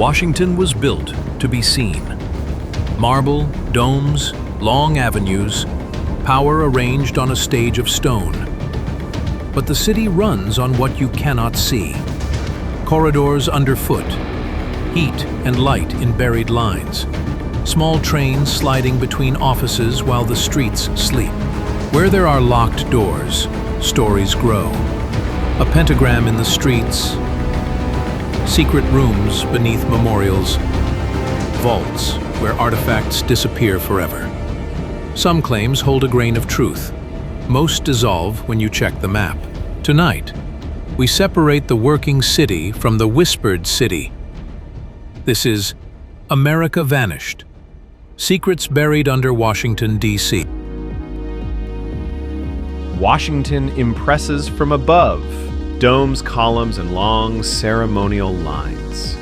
Washington was built to be seen. Marble, domes, long avenues, power arranged on a stage of stone. But the city runs on what you cannot see. Corridors underfoot, heat and light in buried lines, small trains sliding between offices while the streets sleep. Where there are locked doors, stories grow. A pentagram in the streets, secret rooms beneath memorials, vaults where artifacts disappear forever. Some claims hold a grain of truth. Most dissolve when you check the map. Tonight, we separate the working city from the whispered city. This is America Vanished. Secrets buried under Washington, D.C. Washington impresses from above, domes, columns, and long ceremonial lines.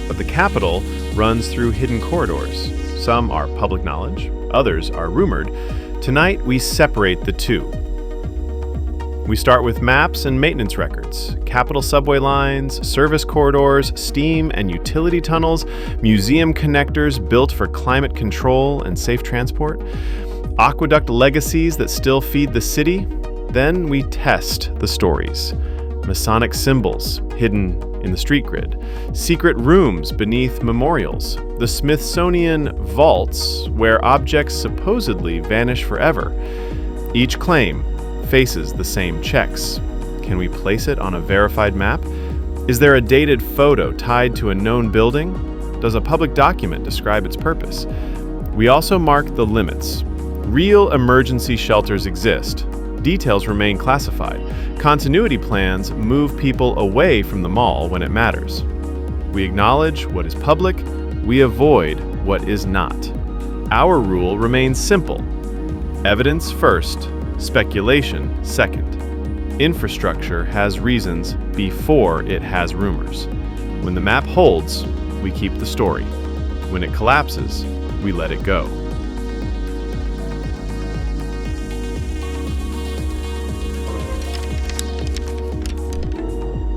But the Capitol runs through hidden corridors. Some are public knowledge, others are rumored. Tonight, we separate the two. We start with maps and maintenance records, Capitol subway lines, service corridors, steam and utility tunnels, museum connectors built for climate control and safe transport, aqueduct legacies that still feed the city. Then we test the stories. Masonic symbols hidden in the street grid, secret rooms beneath memorials, the Smithsonian Vaults where objects supposedly vanish forever. Each claim faces the same checks. Can we place it on a verified map? Is there a dated photo tied to a known building? Does a public document describe its purpose? We also mark the limits. Real emergency shelters exist. Details remain classified. Continuity plans move people away from the mall when it matters. We acknowledge what is public, we avoid what is not. Our rule remains simple. Evidence first, speculation second. Infrastructure has reasons before it has rumors. When the map holds, we keep the story. When it collapses, we let it go.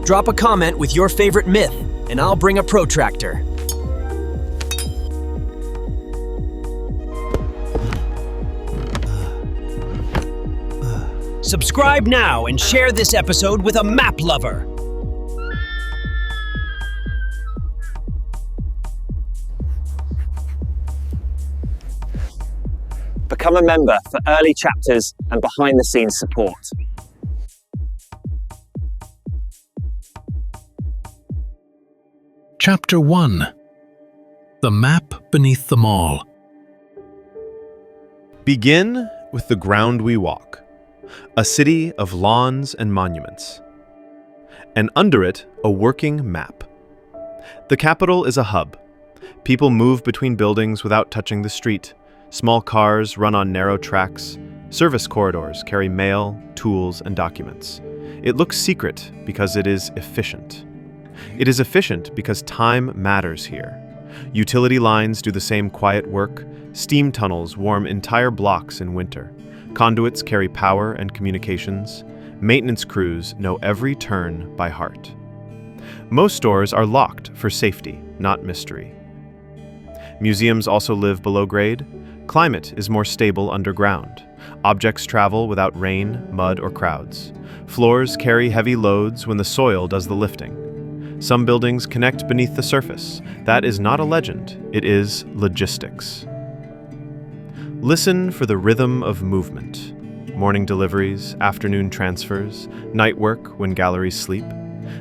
Drop a comment with your favorite myth, and I'll bring a protractor. Subscribe now and share this episode with a map lover. Become a member for early chapters and behind-the-scenes support. Chapter 1. The Map Beneath the Mall. Begin with the ground we walk, a city of lawns and monuments, and under it, a working map. The Capitol is a hub. People move between buildings without touching the street. Small cars run on narrow tracks. Service corridors carry mail, tools, and documents. It looks secret because it is efficient. It is efficient because time matters here. Utility lines do the same quiet work. Steam tunnels warm entire blocks in winter. Conduits carry power and communications. Maintenance crews know every turn by heart. Most stores are locked for safety, not mystery. Museums also live below grade. Climate is more stable underground. Objects travel without rain, mud, or crowds. Floors carry heavy loads when the soil does the lifting. Some buildings connect beneath the surface. That is not a legend, it is logistics. Listen for the rhythm of movement. Morning deliveries, afternoon transfers, night work when galleries sleep.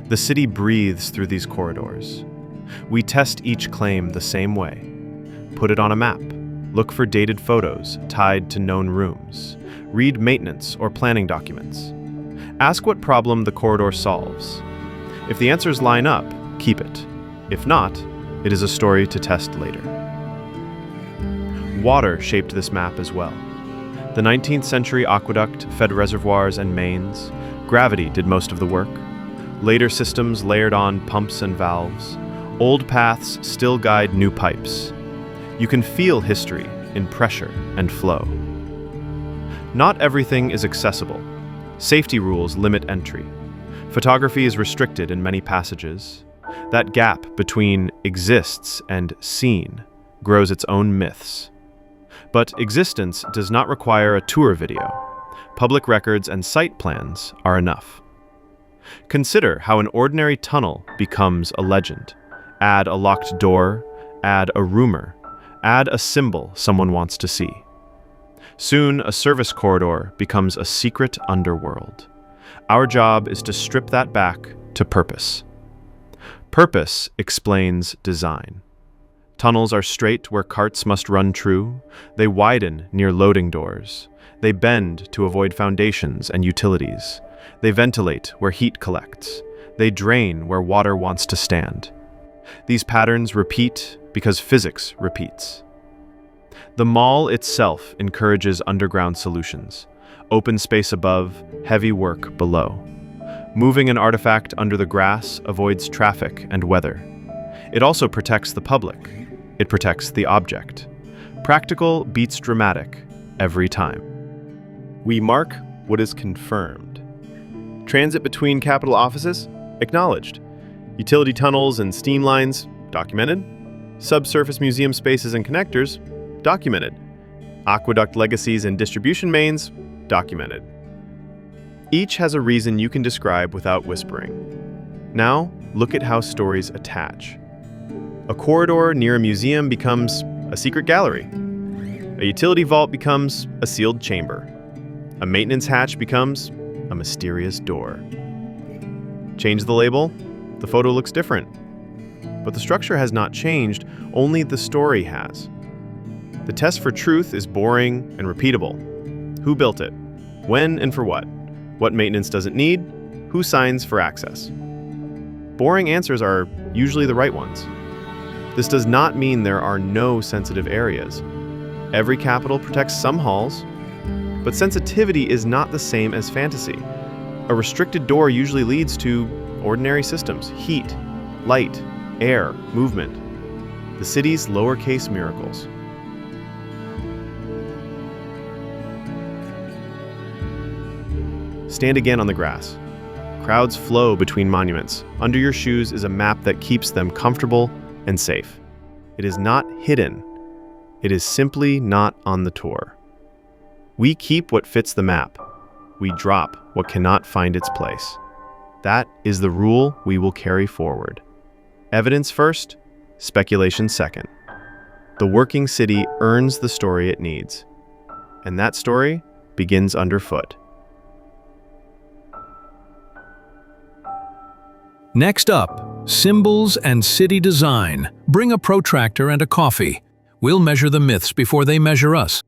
The city breathes through these corridors. We test each claim the same way. Put it on a map. Look for dated photos tied to known rooms. Read maintenance or planning documents. Ask what problem the corridor solves. If the answers line up, keep it. If not, it is a story to test later. Water shaped this map as well. The 19th century aqueduct fed reservoirs and mains. Gravity did most of the work. Later systems layered on pumps and valves. Old paths still guide new pipes. You can feel history in pressure and flow. Not everything is accessible. Safety rules limit entry. Photography is restricted in many passages. That gap between exists and seen grows its own myths. But existence does not require a tour video. Public records and site plans are enough. Consider how an ordinary tunnel becomes a legend. Add a locked door, add a rumor, add a symbol someone wants to see. Soon, a service corridor becomes a secret underworld. Our job is to strip that back to purpose. Purpose explains design. Tunnels are straight where carts must run true. They widen near loading doors. They bend to avoid foundations and utilities. They ventilate where heat collects. They drain where water wants to stand. These patterns repeat because physics repeats. The mall itself encourages underground solutions. Open space above, heavy work below. Moving an artifact under the grass avoids traffic and weather. It also protects the public. It protects the object. Practical beats dramatic every time. We mark what is confirmed. Transit between capital offices? Acknowledged. Utility tunnels and steam lines? Documented. Subsurface museum spaces and connectors? Documented. Aqueduct legacies and distribution mains? Documented. Each has a reason you can describe without whispering. Now, look at how stories attach. A corridor near a museum becomes a secret gallery. A utility vault becomes a sealed chamber. A maintenance hatch becomes a mysterious door. Change the label, the photo looks different. But the structure has not changed, only the story has. The test for truth is boring and repeatable. Who built it? When and for what? What maintenance does it need? Who signs for access? Boring answers are usually the right ones. This does not mean there are no sensitive areas. Every capital protects some halls, but sensitivity is not the same as fantasy. A restricted door usually leads to ordinary systems: heat, light, air, movement. The city's lowercase miracles. Stand again on the grass. Crowds flow between monuments. Under your shoes is a map that keeps them comfortable and safe. It is not hidden. It is simply not on the tour. We keep what fits the map. We drop what cannot find its place. That is the rule we will carry forward. Evidence first, speculation second. The working city earns the story it needs. And that story begins underfoot. Next up, symbols and city design. Bring a protractor and a coffee. We'll measure the myths before they measure us.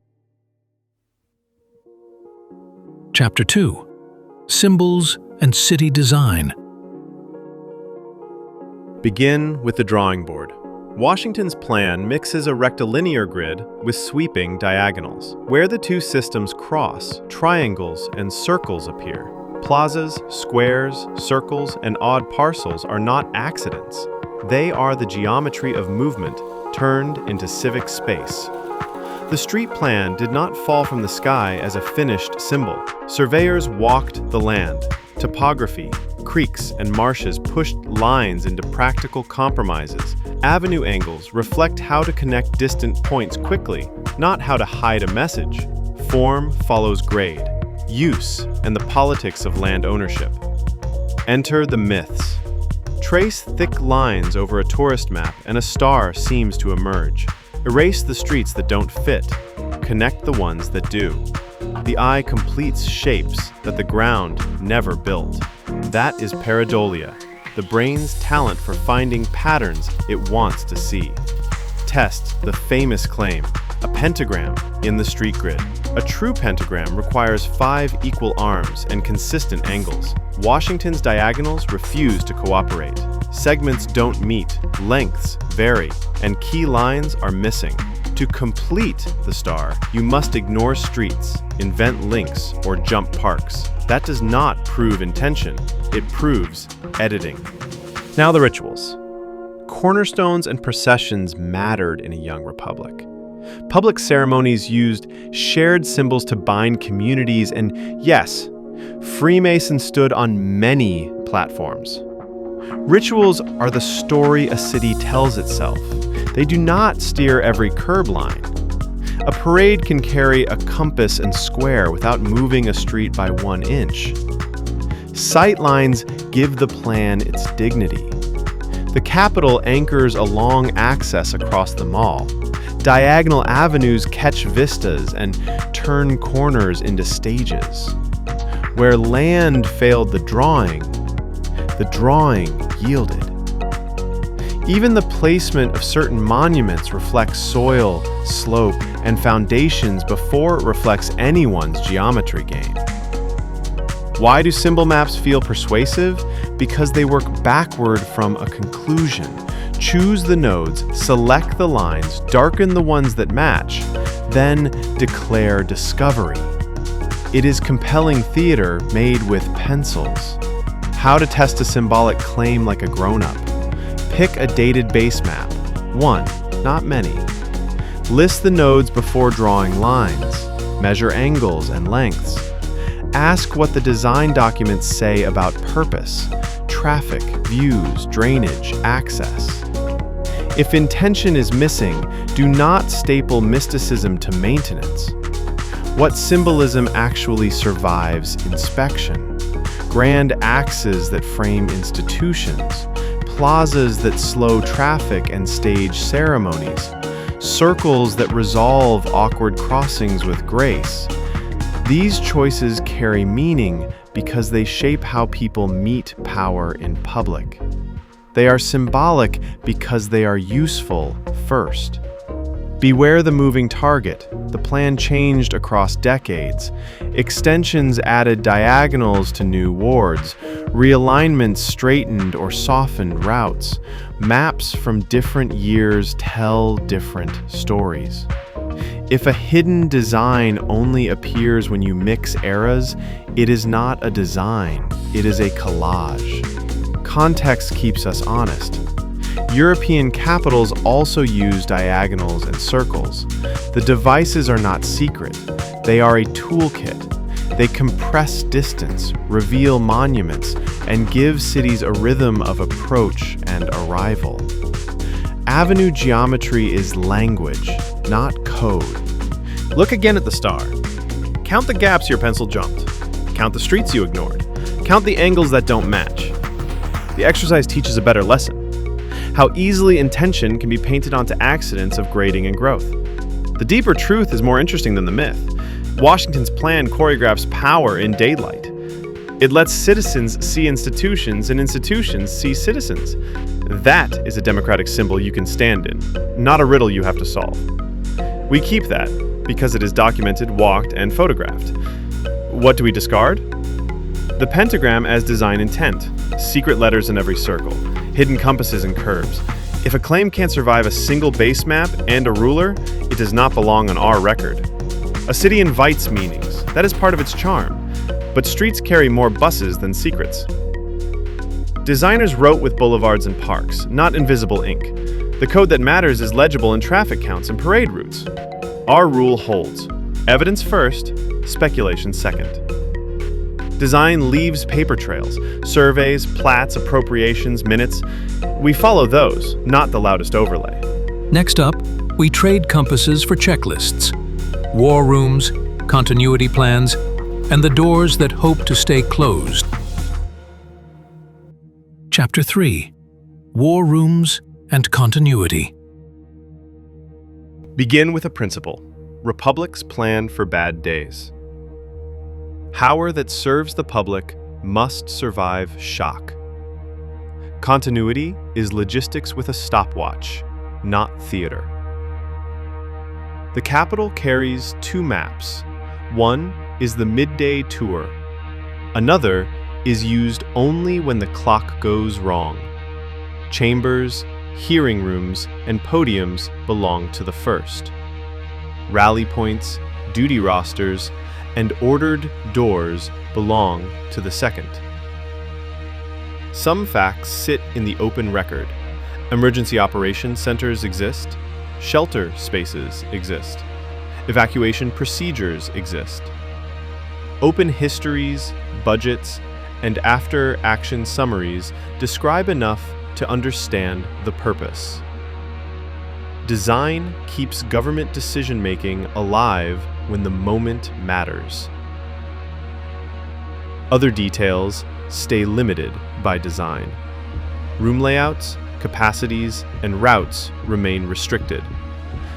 Chapter 2. Symbols and City Design. Begin with the drawing board. Washington's plan mixes a rectilinear grid with sweeping diagonals. Where the two systems cross, triangles and circles appear. Plazas, squares, circles, and odd parcels are not accidents. They are the geometry of movement turned into civic space. The street plan did not fall from the sky as a finished symbol. Surveyors walked the land. Topography, creeks, and marshes pushed lines into practical compromises. Avenue angles reflect how to connect distant points quickly, not how to hide a message. Form follows grade, use, and the politics of land ownership. Enter the myths. Trace thick lines over a tourist map and a star seems to emerge. Erase the streets that don't fit. Connect the ones that do. The eye completes shapes that the ground never built. That is pareidolia, the brain's talent for finding patterns it wants to see. Test the famous claim, a pentagram in the street grid. A true pentagram requires 5 equal arms and consistent angles. Washington's diagonals refuse to cooperate. Segments don't meet, lengths vary, and key lines are missing. To complete the star, you must ignore streets, invent links, or jump parks. That does not prove intention, it proves editing. Now the rituals. Cornerstones and processions mattered in a young republic. Public ceremonies used shared symbols to bind communities, and yes, Freemasons stood on many platforms. Rituals are the story a city tells itself. They do not steer every curb line. A parade can carry a compass and square without moving a street by 1 inch. Sight lines give the plan its dignity. The Capitol anchors a long access across the mall. Diagonal avenues catch vistas and turn corners into stages. Where land failed the drawing yielded. Even the placement of certain monuments reflects soil, slope, and foundations before it reflects anyone's geometry game. Why do symbol maps feel persuasive? Because they work backward from a conclusion. Choose the nodes, select the lines, darken the ones that match, then declare discovery. It is compelling theater made with pencils. How to test a symbolic claim like a grown-up. Pick a dated base map. 1, not many. List the nodes before drawing lines. Measure angles and lengths. Ask what the design documents say about purpose, traffic, views, drainage, access. If intention is missing, do not staple mysticism to maintenance. What symbolism actually survives inspection? Grand axes that frame institutions, plazas that slow traffic and stage ceremonies, circles that resolve awkward crossings with grace. These choices carry meaning because they shape how people meet power in public. They are symbolic because they are useful first. Beware the moving target. The plan changed across decades. Extensions added diagonals to new wards. Realignments straightened or softened routes. Maps from different years tell different stories. If a hidden design only appears when you mix eras, it is not a design, it is a collage. Context keeps us honest. European capitals also use diagonals and circles. The devices are not secret. They are a toolkit. They compress distance, reveal monuments, and give cities a rhythm of approach and arrival. Avenue geometry is language, not code. Look again at the star. Count the gaps your pencil jumped. Count the streets you ignored. Count the angles that don't match. The exercise teaches a better lesson. How easily intention can be painted onto accidents of grading and growth. The deeper truth is more interesting than the myth. Washington's plan choreographs power in daylight. It lets citizens see institutions and institutions see citizens. That is a democratic symbol you can stand in, not a riddle you have to solve. We keep that because it is documented, walked, and photographed. What do we discard? The pentagram as design intent, secret letters in every circle, hidden compasses and curves. If a claim can't survive a single base map and a ruler, it does not belong on our record. A city invites meanings. That is part of its charm. But streets carry more buses than secrets. Designers wrote with boulevards and parks, not invisible ink. The code that matters is legible in traffic counts and parade routes. Our rule holds. Evidence first, speculation second. Design leaves paper trails, surveys, plats, appropriations, minutes. We follow those, not the loudest overlay. Next up, we trade compasses for checklists, war rooms, continuity plans, and the doors that hope to stay closed. Chapter 3: War Rooms and Continuity. Begin with a principle. Republics plan for bad days. Power that serves the public must survive shock. Continuity is logistics with a stopwatch, not theater. The Capitol carries 2 maps. One is the midday tour. Another is used only when the clock goes wrong. Chambers, hearing rooms, and podiums belong to the first. Rally points, duty rosters, and ordered doors belong to the second. Some facts sit in the open record. Emergency operations centers exist. Shelter spaces exist. Evacuation procedures exist. Open histories, budgets, and after-action summaries describe enough to understand the purpose. Design keeps government decision-making alive when the moment matters. Other details stay limited by design. Room layouts, capacities, and routes remain restricted.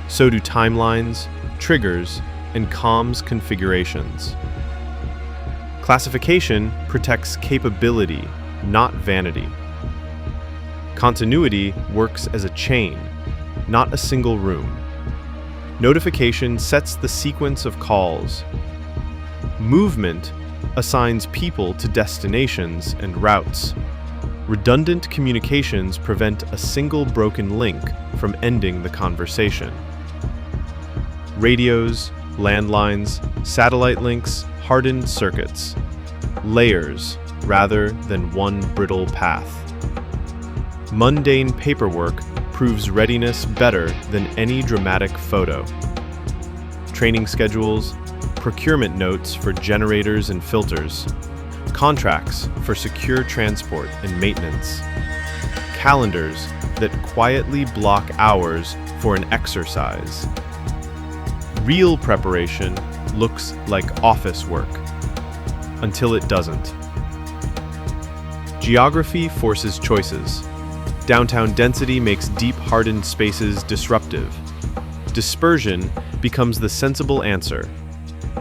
So do timelines, triggers, and comms configurations. Classification protects capability, not vanity. Continuity works as a chain, not a single room. Notification sets the sequence of calls. Movement assigns people to destinations and routes. Redundant communications prevent a single broken link from ending the conversation. Radios, landlines, satellite links, hardened circuits. Layers rather than one brittle path. Mundane paperwork proves readiness better than any dramatic photo. Training schedules, procurement notes for generators and filters, contracts for secure transport and maintenance, calendars that quietly block hours for an exercise. Real preparation looks like office work, until it doesn't. Geography forces choices. Downtown density makes deep hardened spaces disruptive. Dispersion becomes the sensible answer.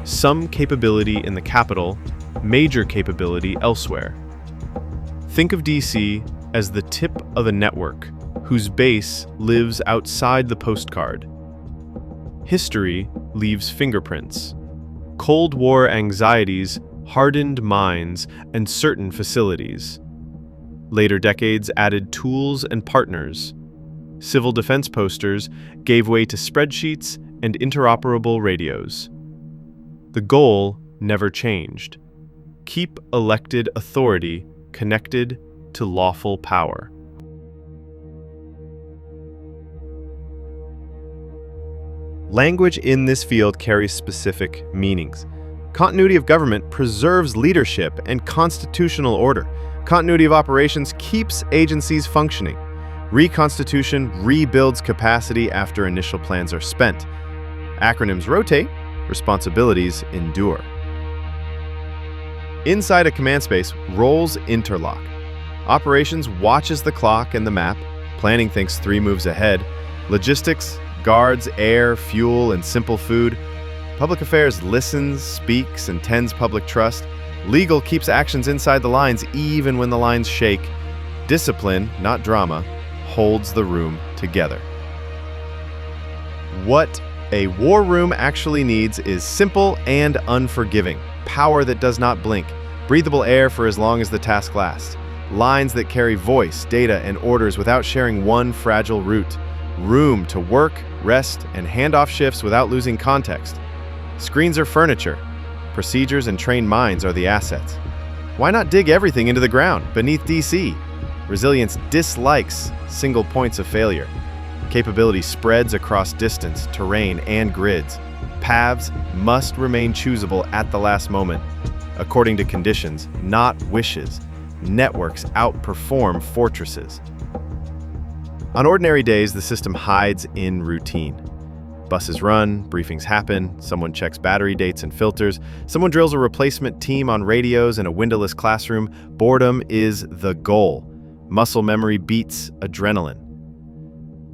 Some capability in the capital, major capability elsewhere. Think of DC as the tip of a network whose base lives outside the postcard. History leaves fingerprints. Cold War anxieties hardened minds and certain facilities. Later decades added tools and partners. Civil defense posters gave way to spreadsheets and interoperable radios. The goal never changed. Keep elected authority connected to lawful power. Language in this field carries specific meanings. Continuity of government preserves leadership and constitutional order. Continuity of operations keeps agencies functioning. Reconstitution rebuilds capacity after initial plans are spent. Acronyms rotate, responsibilities endure. Inside a command space, roles interlock. Operations watches the clock and the map. Planning thinks 3 moves ahead. Logistics guards air, fuel, and simple food. Public affairs listens, speaks, and tends public trust. Legal keeps actions inside the lines even when the lines shake. Discipline, not drama, holds the room together. What a war room actually needs is simple and unforgiving. Power that does not blink. Breathable air for as long as the task lasts. Lines that carry voice, data, and orders without sharing one fragile route. Room to work, rest, and hand off shifts without losing context. Screens are furniture. Procedures and trained minds are the assets. Why not dig everything into the ground beneath DC? Resilience dislikes single points of failure. Capability spreads across distance, terrain, and grids. Paths must remain choosable at the last moment, according to conditions, not wishes. Networks outperform fortresses. On ordinary days, the system hides in routine. Buses run, briefings happen, someone checks battery dates and filters, someone drills a replacement team on radios in a windowless classroom. Boredom is the goal. Muscle memory beats adrenaline.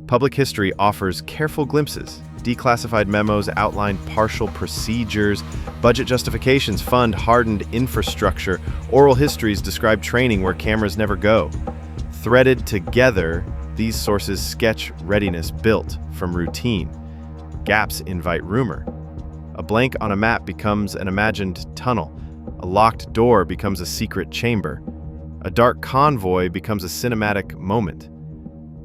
Public history offers careful glimpses. Declassified memos outline partial procedures. Budget justifications fund hardened infrastructure. Oral histories describe training where cameras never go. Threaded together, these sources sketch readiness built from routine. Gaps invite rumor. A blank on a map becomes an imagined tunnel. A locked door becomes a secret chamber. A dark convoy becomes a cinematic moment.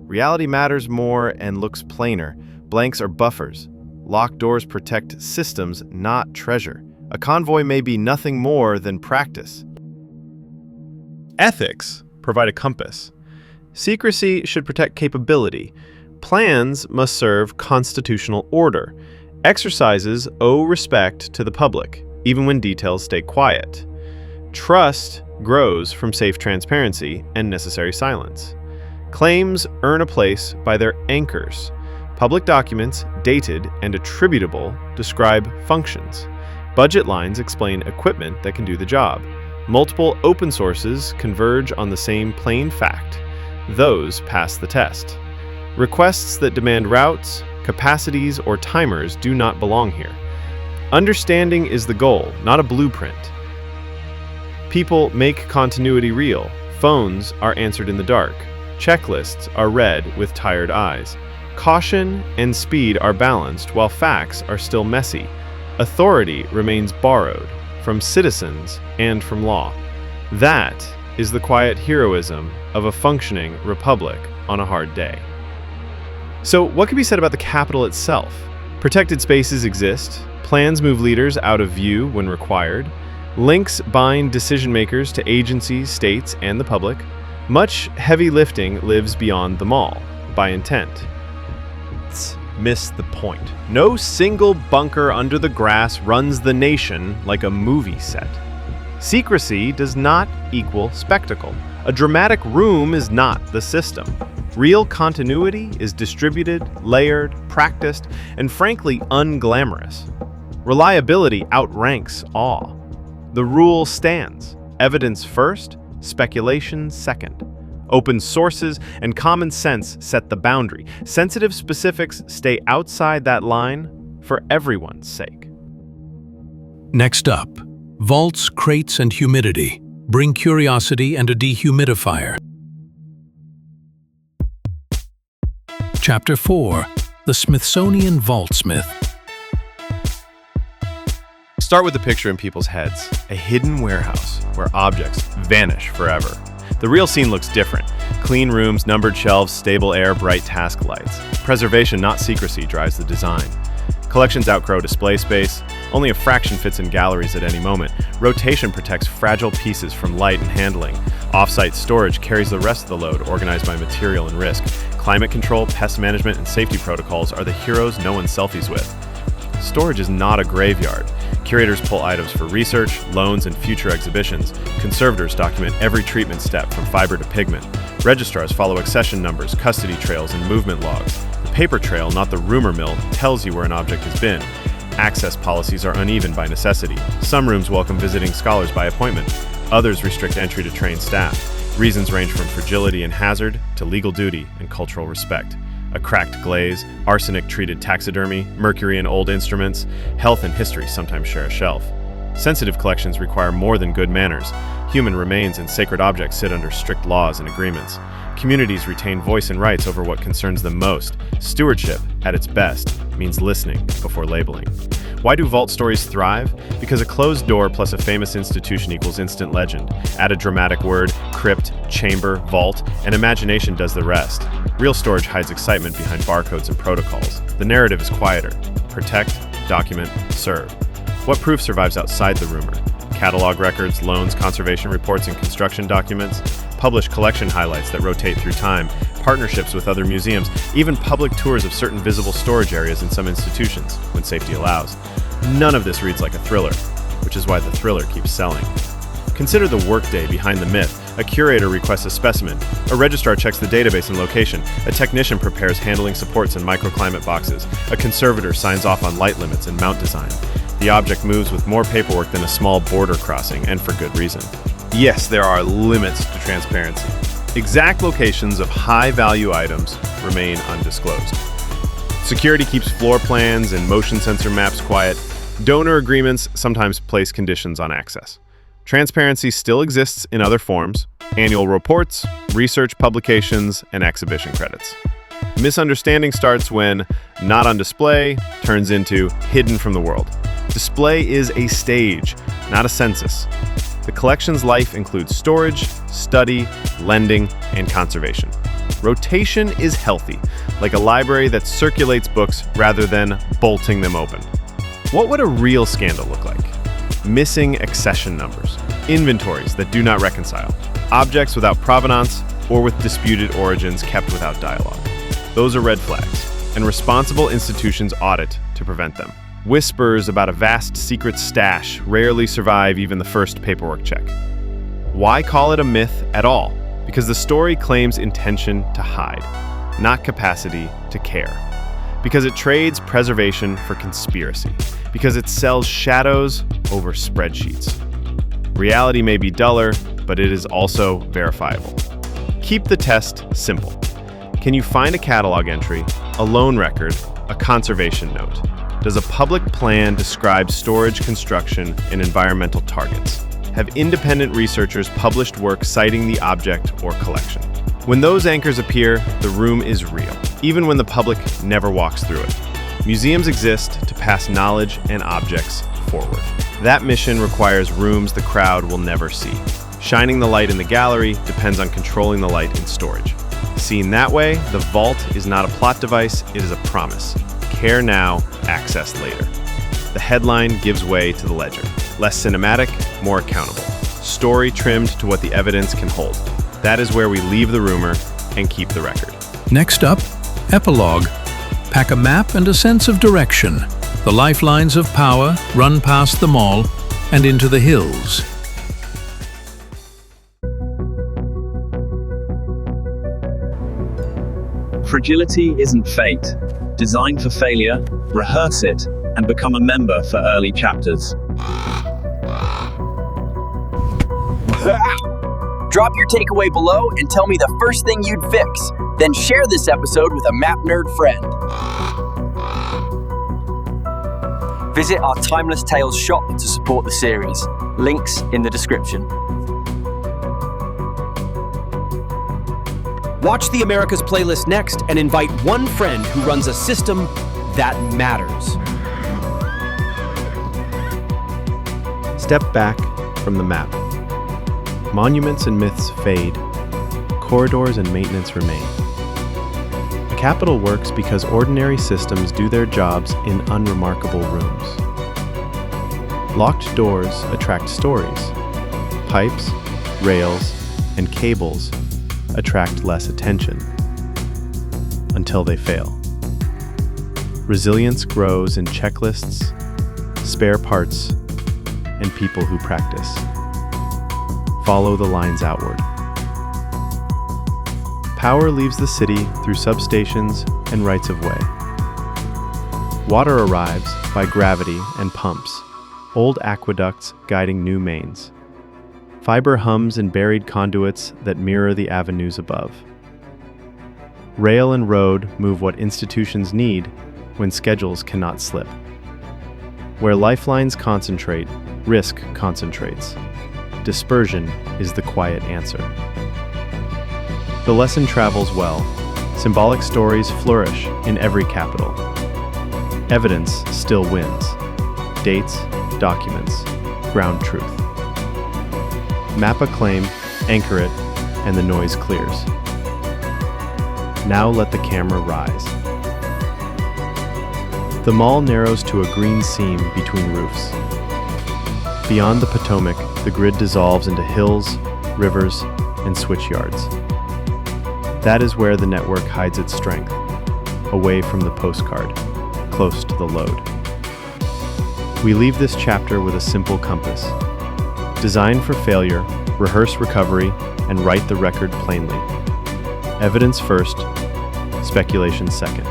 Reality matters more and looks plainer. Blanks are buffers. Locked doors protect systems, not treasure. A convoy may be nothing more than practice. Ethics provide a compass. Secrecy should protect capability. Plans must serve constitutional order. Exercises owe respect to the public, even when details stay quiet. Trust grows from safe transparency and necessary silence. Claims earn a place by their anchors. Public documents, dated and attributable, describe functions. Budget lines explain equipment that can do the job. Multiple open sources converge on the same plain fact. Those pass the test. Requests that demand routes, capacities, or timers do not belong here. Understanding is the goal, not a blueprint. People make continuity real. Phones are answered in the dark. Checklists are read with tired eyes. Caution and speed are balanced while facts are still messy. Authority remains borrowed from citizens and from law. That is the quiet heroism of a functioning republic on a hard day. So, what can be said about the Capitol itself? Protected spaces exist. Plans move leaders out of view when required. Links bind decision makers to agencies, states, and the public. Much heavy lifting lives beyond the mall, by intent. Miss the point. No single bunker under the grass runs the nation like a movie set. Secrecy does not equal spectacle. A dramatic room is not the system. Real continuity is distributed, layered, practiced, and frankly unglamorous. Reliability outranks awe. The rule stands. Evidence first, speculation second. Open sources and common sense set the boundary. Sensitive specifics stay outside that line for everyone's sake. Next up, vaults, crates, and humidity. Bring curiosity and a dehumidifier. Chapter 4. The Smithsonian Vaults Myth. Start with the picture in people's heads. A hidden warehouse where objects vanish forever. The real scene looks different. Clean rooms, numbered shelves, stable air, bright task lights. Preservation, not secrecy, drives the design. Collections outgrow display space. Only a fraction fits in galleries at any moment. Rotation protects fragile pieces from light and handling. Off-site storage carries the rest of the load, organized by material and risk. Climate control, pest management, and safety protocols are the heroes no one selfies with. Storage is not a graveyard. Curators pull items for research, loans, and future exhibitions. Conservators document every treatment step from fiber to pigment. Registrars follow accession numbers, custody trails, and movement logs. The paper trail, not the rumor mill, tells you where an object has been. Access policies are uneven by necessity. Some rooms welcome visiting scholars by appointment. Others restrict entry to trained staff. Reasons range from fragility and hazard to legal duty and cultural respect. A cracked glaze, arsenic-treated taxidermy, mercury in old instruments, health and history sometimes share a shelf. Sensitive collections require more than good manners. Human remains and sacred objects sit under strict laws and agreements. Communities retain voice and rights over what concerns them most. Stewardship, at its best, means listening before labeling. Why do vault stories thrive? Because a closed door plus a famous institution equals instant legend. Add a dramatic word, crypt, chamber, vault, and imagination does the rest. Real storage hides excitement behind barcodes and protocols. The narrative is quieter. Protect, document, serve. What proof survives outside the rumor? Catalog records, loans, conservation reports, and construction documents. Published collection highlights that rotate through time. Partnerships with other museums. Even public tours of certain visible storage areas in some institutions, when safety allows. None of this reads like a thriller, which is why the thriller keeps selling. Consider the workday behind the myth. A curator requests a specimen. A registrar checks the database and location. A technician prepares handling supports and microclimate boxes. A conservator signs off on light limits and mount design. The object moves with more paperwork than a small border crossing, and for good reason. Yes, there are limits to transparency. Exact locations of high-value items remain undisclosed. Security keeps floor plans and motion sensor maps quiet. Donor agreements sometimes place conditions on access. Transparency still exists in other forms: annual reports, research publications, and exhibition credits. Misunderstanding starts when not on display turns into hidden from the world. Display is a stage, not a census. The collection's life includes storage, study, lending, and conservation. Rotation is healthy, like a library that circulates books rather than bolting them open. What would a real scandal look like? Missing accession numbers, inventories that do not reconcile, objects without provenance, or with disputed origins kept without dialogue. Those are red flags, and responsible institutions audit to prevent them. Whispers about a vast secret stash rarely survive even the first paperwork check. Why call it a myth at all? Because the story claims intention to hide, not capacity to care. Because it trades preservation for conspiracy. Because it sells shadows over spreadsheets. Reality may be duller, but it is also verifiable. Keep the test simple. Can you find a catalog entry, a loan record, a conservation note? Does a public plan describe storage, construction, and environmental targets? Have independent researchers published work citing the object or collection? When those anchors appear, the room is real, even when the public never walks through it. Museums exist to pass knowledge and objects forward. That mission requires rooms the crowd will never see. Shining the light in the gallery depends on controlling the light in storage. Seen that way, the vault is not a plot device, it is a promise. Care now, access later. The headline gives way to the ledger. Less cinematic, more accountable. Story trimmed to what the evidence can hold. That is where we leave the rumor and keep the record. Next up, Epilogue. Pack a map and a sense of direction. The lifelines of power run past the mall and into the hills. Fragility isn't fate. Design for failure, rehearse it, and become a member for early chapters. Drop your takeaway below and tell me the first thing you'd fix. Then share this episode with a map nerd friend. Visit our Timeless Tales shop to support the series. Links in the description. Watch the Americas playlist next and invite one friend who runs a system that matters. Step back from the map. Monuments and myths fade. Corridors and maintenance remain. A capital works because ordinary systems do their jobs in unremarkable rooms. Locked doors attract stories. Pipes, rails, and cables attract less attention until they fail. Resilience grows in checklists, spare parts, and people who practice. Follow the lines outward. Power leaves the city through substations and rights of way. Water arrives by gravity and pumps, old aqueducts guiding new mains. Fiber hums in buried conduits that mirror the avenues above. Rail and road move what institutions need when schedules cannot slip. Where lifelines concentrate, risk concentrates. Dispersion is the quiet answer. The lesson travels well. Symbolic stories flourish in every capital. Evidence still wins. Dates, documents, ground truth. Map a claim, anchor it, and the noise clears. Now let the camera rise. The mall narrows to a green seam between roofs. Beyond the Potomac, the grid dissolves into hills, rivers, and switch yards. That is where the network hides its strength, away from the postcard, close to the load. We leave this chapter with a simple compass. Design for failure, rehearse recovery, and write the record plainly. Evidence first, speculation second.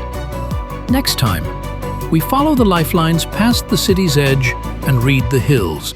Next time, we follow the lifelines past the city's edge and read the hills.